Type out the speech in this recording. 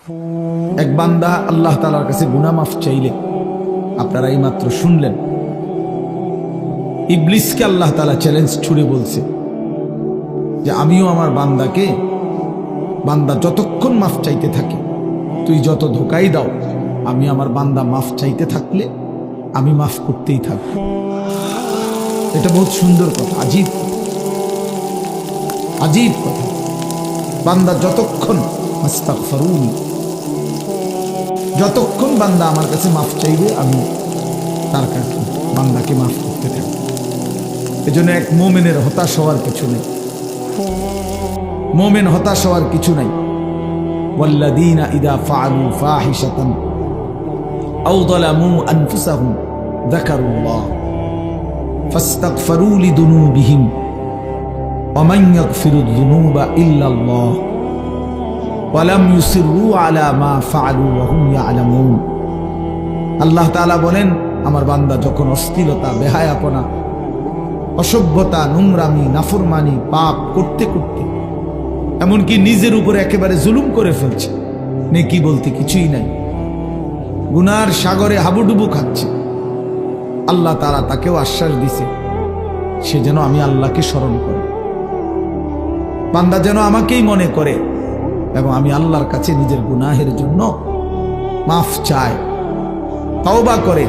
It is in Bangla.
এক বান্দা আল্লাহ তাআলার কাছে গুনাহ মাফ চাইলে, আপনারা এই মাত্র শুনলেন, ইবলিসকে আল্লাহ তাআলা চ্যালেঞ্জ ছুড়ে বলছে যে আমিও আমার বান্দাকে, বান্দা যতক্ষণ মাফ চাইতে থাকে, তুই যত ধোকাই দাও, আমি আমার বান্দা মাফ চাইতে থাকলে আমি মাফ করতেই থাকব। এটা বহুত সুন্দর কথা, আজীব আজীব কথা। বান্দা যতক্ষণ আস্তাগফিরুন, যতক্ষণ বান্দা আমার কাছে মাফ চাইবে, আমি তার কাছে বান্দাকে মাফ করতে থাকব। এজন্য এক মুমিনের হতাশ হওয়ার কিছু নেই, মুমিন হতাশ হওয়ার কিছু নাই। ওয়াল্লাযীনা ইযা ফাআলু ফাহিশাতান আও যালামু আনফুসাহুম যাকারুল্লাহ ফাস্তাগফিরু লিযুনুবিহিম ওয়া মান ইয়াগফিরুয যুনুবা ইল্লাল্লাহ ওয়া লাম ইউসিররু আলা মা ফাআলু ওয়া হুম ইয়ালামুন। আল্লাহ তাআলা বলেন, আমার বান্দা যখন অশ্লীলতা, বেহায়াপনা, অসভ্যতা, নোংরামি, নাফরমানি, পাপ করতে করতে এমনকি নিজের উপরে একেবারে জুলুম করে ফেলছে, নেকি বলতে কিছুই নাই, গুনার সাগরে হাবুডুবু খাচ্ছে, আল্লাহ তাআলা তাকেও আশ্বাস দিছে সে যেন আমি আল্লাহকে স্মরণ করে, বান্দা যেন আমাকেই মনে করে এবং আমি আল্লাহর কাছে নিজের গুনাহের জন্য মাফ চায়, তওবা করে।